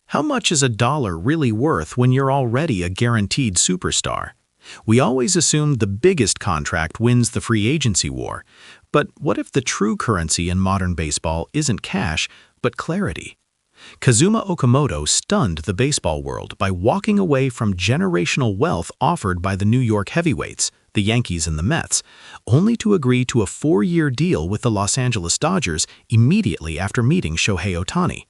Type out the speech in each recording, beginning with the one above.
How much is a dollar really worth when you're already a guaranteed superstar? We always assume the biggest contract wins the free agency war. But what if the true currency in modern baseball isn't cash, but clarity? Kazuma Okamoto stunned the baseball world by walking away from generational wealth offered by the New York heavyweights, the Yankees and the Mets, only to agree to a 4-year deal with the Los Angeles Dodgers immediately after meeting Shohei Ohtani.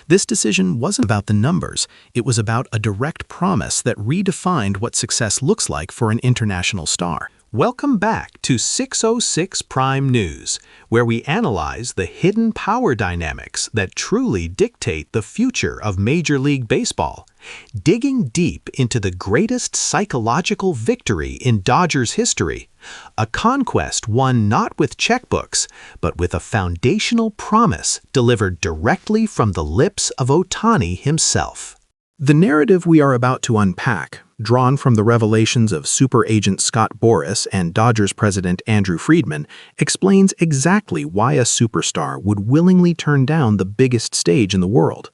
This decision wasn't about the numbers, it was about a direct promise that redefined what success looks like for an international star. Welcome back to 606 Prime News, where we analyze the hidden power dynamics that truly dictate the future of Major League Baseball, digging deep into the greatest psychological victory in Dodgers history, a conquest won not with checkbooks, but with a foundational promise delivered directly from the lips of Ohtani himself. The narrative we are about to unpack, drawn from the revelations of super agent Scott Boras and Dodgers president Andrew Friedman, explains exactly why a superstar would willingly turn down the biggest stage in the world.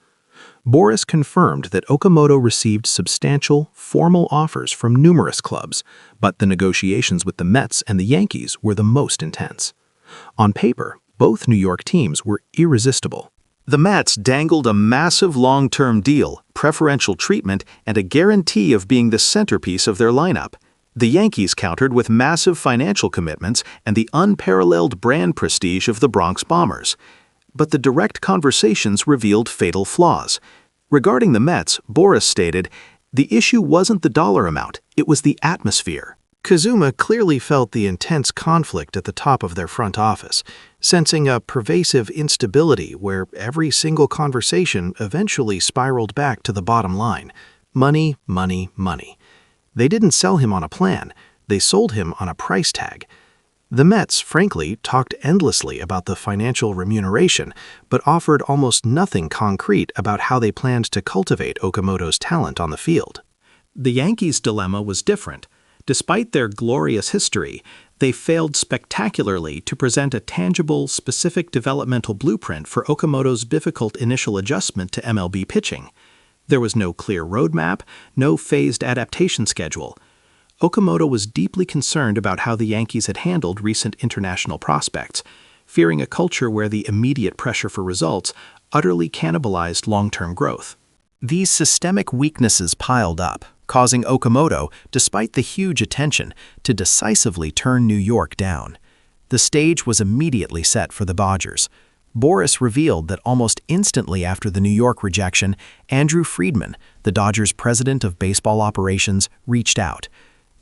Boras confirmed that Okamoto received substantial, formal offers from numerous clubs, but the negotiations with the Mets and the Yankees were the most intense. On paper, both New York teams were irresistible. The Mets dangled a massive long-term deal, preferential treatment, and a guarantee of being the centerpiece of their lineup. The Yankees countered with massive financial commitments and the unparalleled brand prestige of the Bronx Bombers. But the direct conversations revealed fatal flaws. Regarding the Mets, Boras stated, "The issue wasn't the dollar amount, it was the atmosphere." Kazuma clearly felt the intense conflict at the top of their front office, sensing a pervasive instability where every single conversation eventually spiraled back to the bottom line. Money, money, money. They didn't sell him on a plan, they sold him on a price tag. The Mets, frankly, talked endlessly about the financial remuneration, but offered almost nothing concrete about how they planned to cultivate Okamoto's talent on the field. The Yankees' dilemma was different. Despite their glorious history, they failed spectacularly to present a tangible, specific developmental blueprint for Okamoto's difficult initial adjustment to MLB pitching. There was no clear roadmap, no phased adaptation schedule. Okamoto was deeply concerned about how the Yankees had handled recent international prospects, fearing a culture where the immediate pressure for results utterly cannibalized long-term growth. These systemic weaknesses piled up, causing Okamoto, despite the huge attention, to decisively turn New York down. The stage was immediately set for the Dodgers. Boras revealed that almost instantly after the New York rejection, Andrew Friedman, the Dodgers' president of baseball operations, reached out.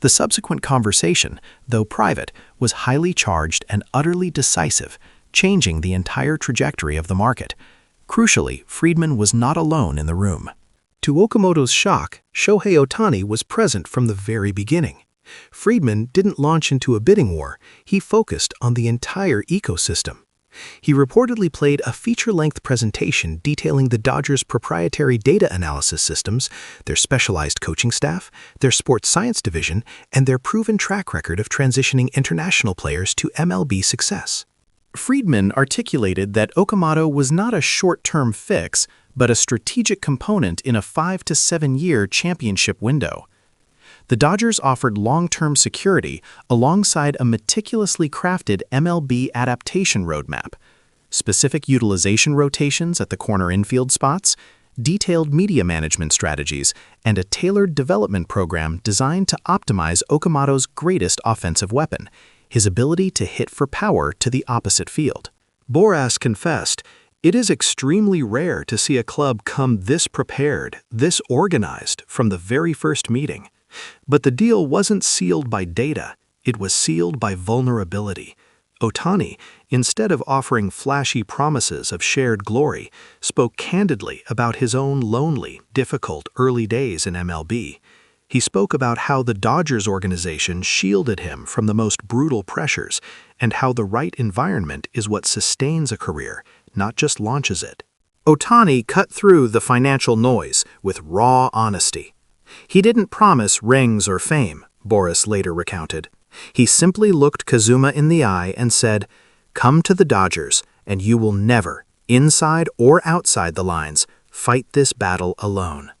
The subsequent conversation, though private, was highly charged and utterly decisive, changing the entire trajectory of the market. Crucially, Friedman was not alone in the room. To Okamoto's shock, Shohei Ohtani was present from the very beginning. Friedman didn't launch into a bidding war, he focused on the entire ecosystem. He reportedly played a feature-length presentation detailing the Dodgers' proprietary data analysis systems, their specialized coaching staff, their sports science division, and their proven track record of transitioning international players to MLB success. Friedman articulated that Okamoto was not a short-term fix, but a strategic component in a 5 to 7 year championship window. The Dodgers offered long-term security alongside a meticulously crafted MLB adaptation roadmap, specific utilization rotations at the corner infield spots, detailed media management strategies, and a tailored development program designed to optimize Okamoto's greatest offensive weapon, his ability to hit for power to the opposite field. Boras confessed, "It is extremely rare to see a club come this prepared, this organized from the very first meeting. But the deal wasn't sealed by data, it was sealed by vulnerability." Ohtani, instead of offering flashy promises of shared glory, spoke candidly about his own lonely, difficult early days in MLB. He spoke about how the Dodgers organization shielded him from the most brutal pressures and how the right environment is what sustains a career, not just launches it. Ohtani cut through the financial noise with raw honesty. He didn't promise rings or fame, Boras later recounted. He simply looked Kazuma in the eye and said, "Come to the Dodgers, and you will never, inside or outside the lines, fight this battle alone.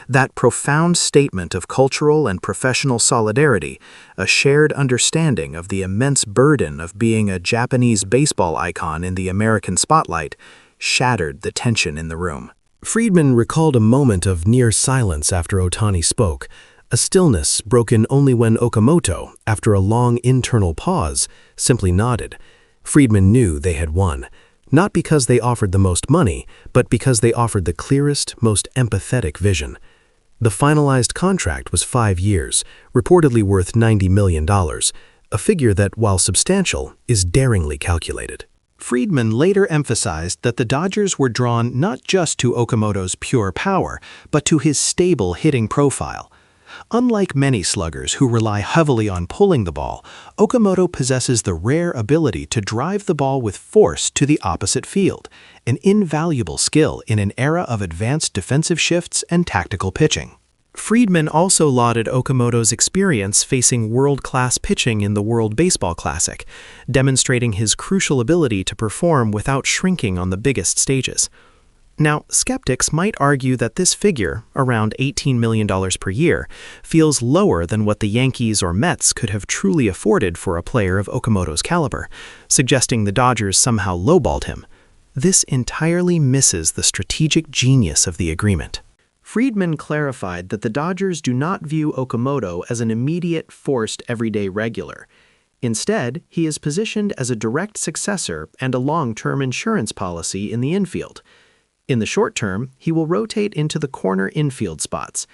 That profound statement of cultural and professional solidarity, a shared understanding of the immense burden of being a Japanese baseball icon in the American spotlight, shattered the tension in the room. Friedman recalled a moment of near silence after Ohtani spoke, a stillness broken only when Okamoto, after a long internal pause, simply nodded. Friedman knew they had won, not because they offered the most money, but because they offered the clearest, most empathetic vision. The finalized contract was 5 years, reportedly worth $90 million, a figure that, while substantial, is daringly calculated. Friedman later emphasized that the Dodgers were drawn not just to Okamoto's pure power, but to his stable hitting profile. Unlike many sluggers who rely heavily on pulling the ball, Okamoto possesses the rare ability to drive the ball with force to the opposite field, an invaluable skill in an era of advanced defensive shifts and tactical pitching. Friedman also lauded Okamoto's experience facing world-class pitching in the World Baseball Classic, demonstrating his crucial ability to perform without shrinking on the biggest stages. Now, skeptics might argue that this figure, around $18 million per year, feels lower than what the Yankees or Mets could have truly afforded for a player of Okamoto's caliber, suggesting the Dodgers somehow lowballed him. This entirely misses the strategic genius of the agreement. Friedman clarified that the Dodgers do not view Okamoto as an immediate, forced, everyday regular. Instead, he is positioned as a direct successor and a long-term insurance policy in the infield. In the short term, he will rotate into the corner infield spots,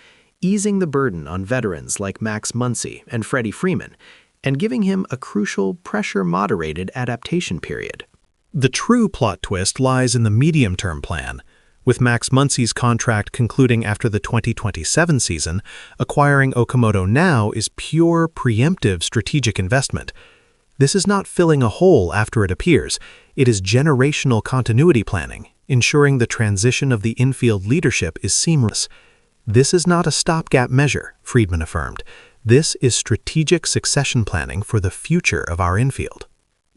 easing the burden on veterans like Max Muncy and Freddie Freeman, and giving him a crucial pressure-moderated adaptation period. The true plot twist lies in the medium-term plan. With Max Muncy's contract concluding after the 2027 season, acquiring Okamoto now is pure, preemptive strategic investment. This is not filling a hole after it appears. It is generational continuity planning, ensuring the transition of the infield leadership is seamless. This is not a stopgap measure, Friedman affirmed. This is strategic succession planning for the future of our infield.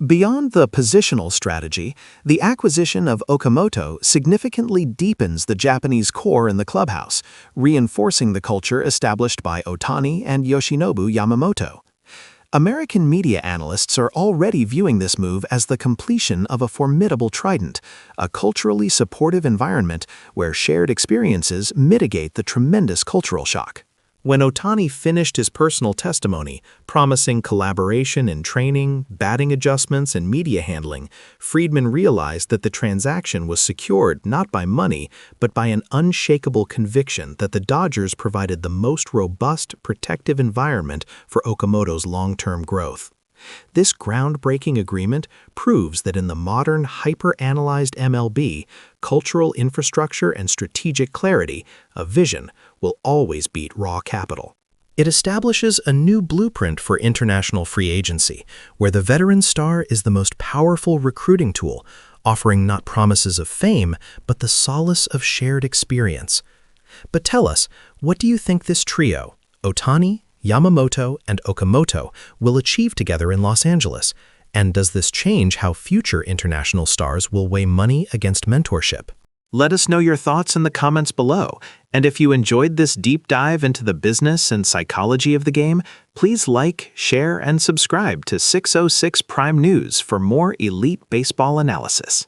Beyond the positional strategy, the acquisition of Okamoto significantly deepens the Japanese core in the clubhouse, reinforcing the culture established by Ohtani and Yoshinobu Yamamoto. American media analysts are already viewing this move as the completion of a formidable trident, a culturally supportive environment where shared experiences mitigate the tremendous cultural shock. When Ohtani finished his personal testimony, promising collaboration in training, batting adjustments, and media handling, Friedman realized that the transaction was secured not by money, but by an unshakable conviction that the Dodgers provided the most robust, protective environment for Okamoto's long-term growth. This groundbreaking agreement proves that in the modern, hyper-analyzed MLB, cultural infrastructure and strategic clarity, a vision, will always beat raw capital. It establishes a new blueprint for international free agency, where the veteran star is the most powerful recruiting tool, offering not promises of fame, but the solace of shared experience. But tell us, what do you think this trio, Ohtani, Yamamoto, and Okamoto, will achieve together in Los Angeles? And does this change how future international stars will weigh money against mentorship? Let us know your thoughts in the comments below. And if you enjoyed this deep dive into the business and psychology of the game, please like, share, and subscribe to 606 Prime News for more elite baseball analysis.